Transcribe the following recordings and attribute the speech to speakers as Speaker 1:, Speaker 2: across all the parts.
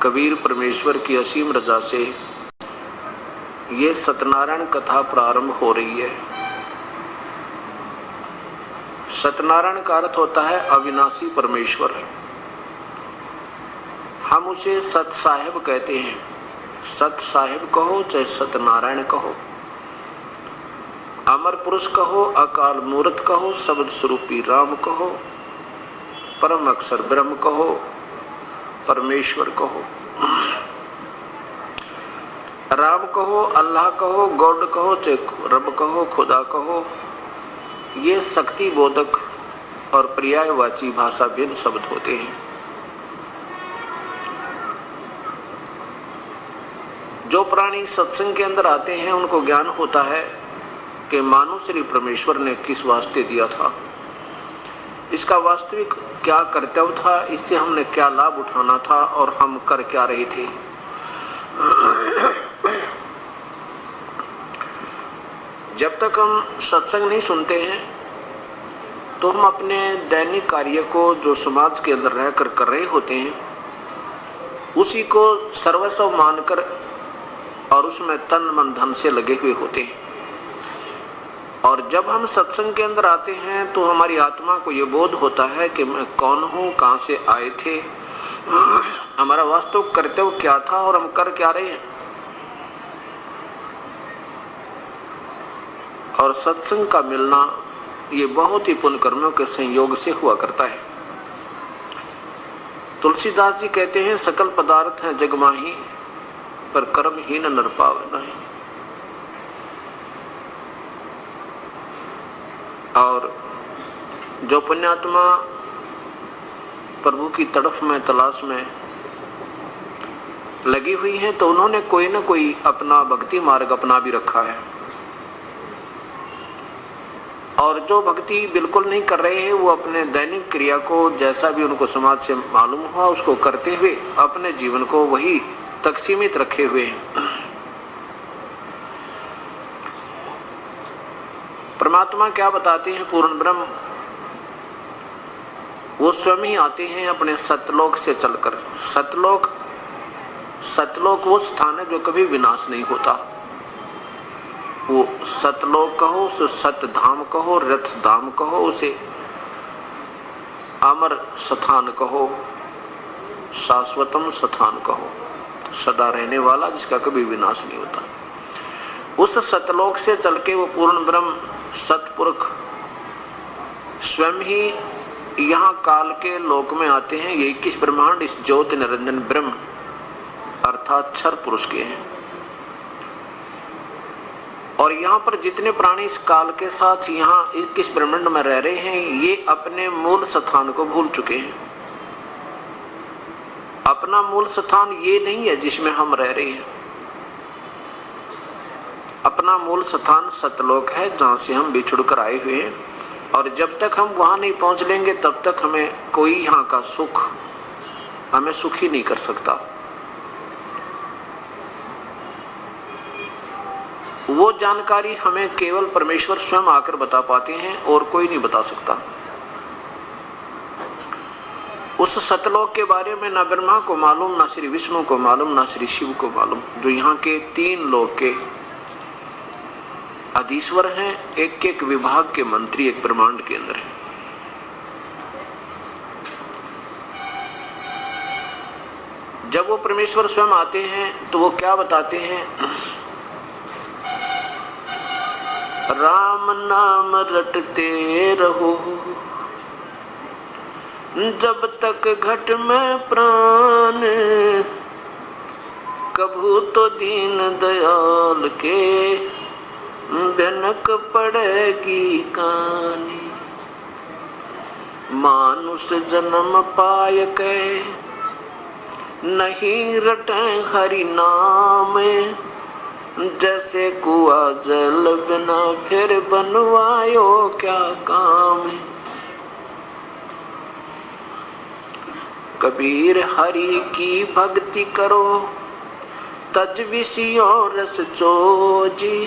Speaker 1: कबीर परमेश्वर की असीम रजा से ये सत्यनारायण कथा प्रारंभ हो रही है। सत्यनारायण का अर्थ होता है अविनाशी परमेश्वर। हम उसे सत साहेब कहते हैं। सत साहेब कहो चाहे सत्यनारायण कहो, अमर पुरुष कहो, अकाल मूर्त कहो, शब्द स्वरूपी राम कहो, परम अक्षर ब्रह्म कहो, परमेश्वर कहो, राम कहो, अल्लाह कहो, गॉड कहो, चाहे रब कहो, खुदा कहो, ये शक्ति बोधक और पर्यायवाची भाषा भिन्न शब्द होते हैं। जो प्राणी सत्संग के अंदर आते हैं उनको ज्ञान होता है कि मानव श्री परमेश्वर ने किस वास्ते दिया था, इसका वास्तविक क्या कर्तव्य था, इससे हमने क्या लाभ उठाना था और हम कर क्या रहे थे। जब तक हम सत्संग नहीं सुनते हैं तो हम अपने दैनिक कार्य को जो समाज के अंदर रहकर कर रहे होते हैं उसी को सर्वस्व मानकर और उसमें तन मन धन से लगे हुए होते हैं। और जब हम सत्संग के अंदर आते हैं तो हमारी आत्मा को ये बोध होता है कि मैं कौन हूँ, कहाँ से आए थे, हमारा वास्तविक कर्तव्य क्या था और हम कर क्या रहे हैं। और सत्संग का मिलना ये बहुत ही पुण्य कर्मों के संयोग से हुआ करता है। तुलसीदास जी कहते हैं सकल पदार्थ हैं जग माही, पर कर्म ही न नर पावे नहीं। और जो पुण्यात्मा प्रभु की तड़फ में तलाश में लगी हुई हैं तो उन्होंने कोई न कोई अपना भक्ति मार्ग अपना भी रखा है। और जो भक्ति बिल्कुल नहीं कर रहे हैं वो अपने दैनिक क्रिया को जैसा भी उनको समाज से मालूम हुआ उसको करते हुए अपने जीवन को वही तक सीमित रखे हुए हैं। परमात्मा क्या बताते हैं, पूर्ण ब्रह्म वो स्वयं ही आते हैं अपने सतलोक से चलकर। सतलोक वो स्थान है जो कभी विनाश नहीं होता। वो सतलोक कहो, उसे सतधाम कहो, रथ धाम कहो, उसे अमर स्थान कहो, शाश्वतम स्थान कहो, सदा रहने वाला जिसका कभी विनाश नहीं होता। उस सतलोक से चल के वो पूर्ण ब्रह्म सतपुरुष स्वयं ही यहाँ काल के लोक में आते हैं। ये 21 ब्रह्मांड इस ज्योति निरंजन ब्रह्म अर्थात क्षर पुरुष के हैं। और यहाँ पर जितने प्राणी इस काल के साथ यहाँ 21 ब्रह्मांड में रह रहे हैं ये अपने मूल स्थान को भूल चुके हैं। अपना मूल स्थान ये नहीं है जिसमें हम रह रहे हैं। अपना मूल स्थान सतलोक है जहां से हम बिछुड़ कर आए हुए हैं। और जब तक हम वहां नहीं पहुंच लेंगे तब तक हमें कोई यहाँ का सुख हमें सुखी नहीं कर सकता। वो जानकारी हमें केवल परमेश्वर स्वयं आकर बता पाते हैं और कोई नहीं बता सकता। उस सतलोक के बारे में ना ब्रह्मा को मालूम, ना श्री विष्णु को मालूम, ना श्री शिव को मालूम, जो यहाँ के 3 लोक के अधीश्वर हैं, एक एक विभाग के मंत्री एक ब्रह्मांड के अंदर है। जब वो परमेश्वर स्वयं आते हैं तो वो क्या बताते हैं, राम नाम रटते रहो जब तक घट में प्राण, कभू तो दीन दयाल के भनक पड़ेगी कानी। मानुष जन्म पाय के नहीं रटे हरि नाम, जैसे कुआ जल बिना फिर बनवायो क्या काम। कबीर हरि की भक्ति करो तज विषयों रस चोजी,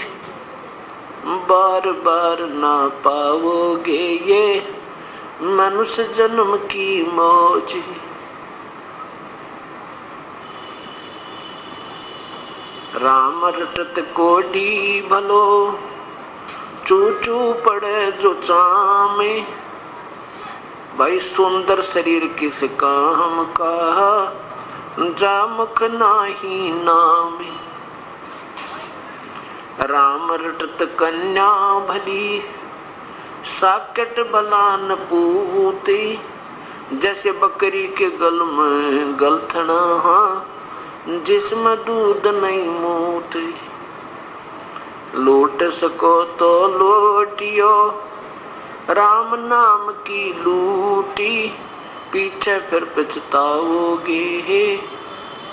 Speaker 1: बार बार ना पाओगे ये मनुष्य जन्म की मौज। राम रटत कोडी भलो, चू चू पड़े जो चामे। भाई सुंदर शरीर किस काम का, जामख नाही नामे। राम रटत कन्या भली, साकेट बलान पूते। जैसे बकरी के गल में गलथना, जिसमें दूध नहीं मोते। लूट सको तो लूटियो, राम नाम की लूटी। पीछे फिर पछताओगे,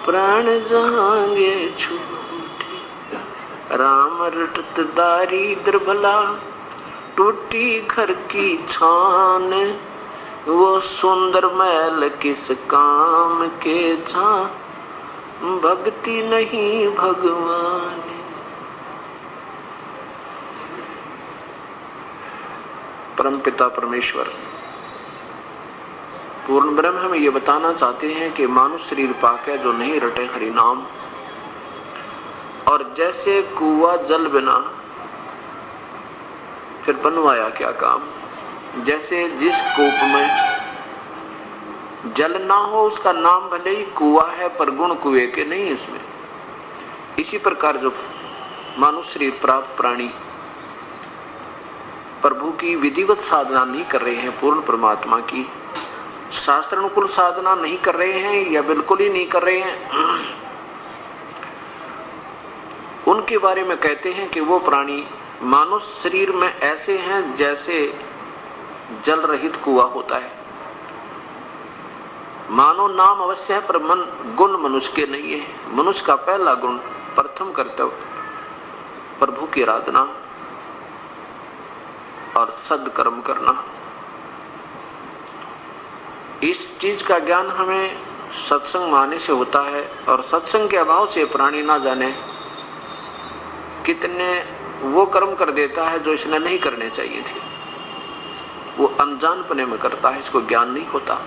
Speaker 1: प्राण जाएंगे छूटे। राम रटत दारिद्र भला, टूटी घर की छान। वो सुंदर महल किस काम के, जहाँ भक्ति नहीं भगवान। परमपिता परमेश्वर पूर्ण ब्रह्म हमें ये बताना चाहते हैं कि मानुष शरीर पाक है जो नहीं रटे हरि नाम। और जैसे कुआ जल बिना फिर बनवाया क्या काम। जैसे जिस कूप में जल ना हो उसका नाम भले ही कुआ है पर गुण कुएं के नहीं इसमें। इसी प्रकार जो मानुष शरीर प्राप्त प्राणी प्रभु की विधिवत साधना नहीं कर रहे हैं, पूर्ण परमात्मा की शास्त्र अनुकूल साधना नहीं कर रहे हैं या बिल्कुल ही नहीं कर रहे हैं, उनके बारे में कहते हैं कि वो प्राणी मानुष शरीर में ऐसे हैं जैसे जल रहित कुआं होता है। मानो नाम अवश्य है पर मन गुण मनुष्य के नहीं है। मनुष्य का पहला गुण प्रथम कर्तव्य प्रभु की आराधना और सद्कर्म करना। इस चीज का ज्ञान हमें सत्संग माने से होता है और सत्संग के अभाव से प्राणी ना जाने कितने वो कर्म कर देता है जो इसने नहीं करने चाहिए थे। वो अनजानपने में करता है, इसको ज्ञान नहीं होता।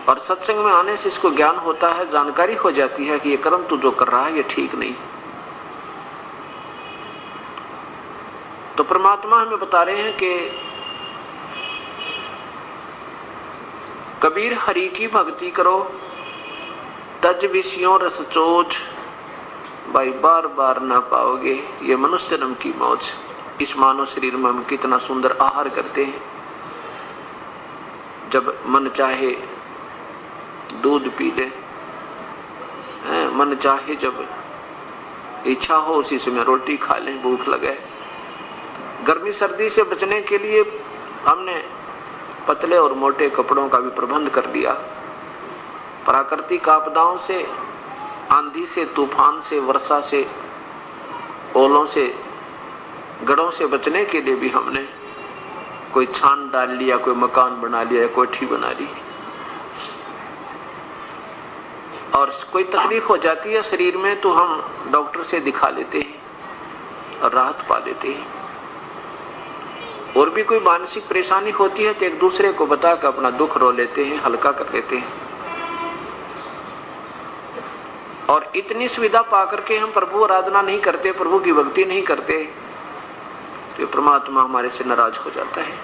Speaker 1: और सत्संग में आने से इसको ज्ञान होता है, जानकारी हो जाती है कि ये कर्म तू जो कर रहा है ये ठीक नहीं। तो परमात्मा हमें बता रहे हैं कि कबीर हरि की भक्ति करो, तज विषयों रस चोच। भाई बार बार ना पाओगे ये मनुष्य जन्म की मौज। इस मानव शरीर में हम कितना सुंदर आहार करते हैं। जब मन चाहे दूध पी ले, मन चाहे जब इच्छा हो उसी समय रोटी खा लें, भूख लगे। गर्मी सर्दी से बचने के लिए हमने पतले और मोटे कपड़ों का भी प्रबंध कर दिया। प्राकृतिक आपदाओं से, आंधी से, तूफान से, वर्षा से, ओलों से, गढ़ों से बचने के लिए भी हमने कोई छान डाल लिया, कोई मकान बना लिया, कोठी बना ली। और कोई तकलीफ हो जाती है शरीर में तो हम डॉक्टर से दिखा लेते हैं और राहत पा लेते हैं। और भी कोई मानसिक परेशानी होती है तो एक दूसरे को बताकर अपना दुख रो लेते हैं, हल्का कर लेते हैं। और इतनी सुविधा पाकर के हम प्रभु आराधना नहीं करते, प्रभु की भक्ति नहीं करते, तो परमात्मा हमारे से नाराज हो जाता है।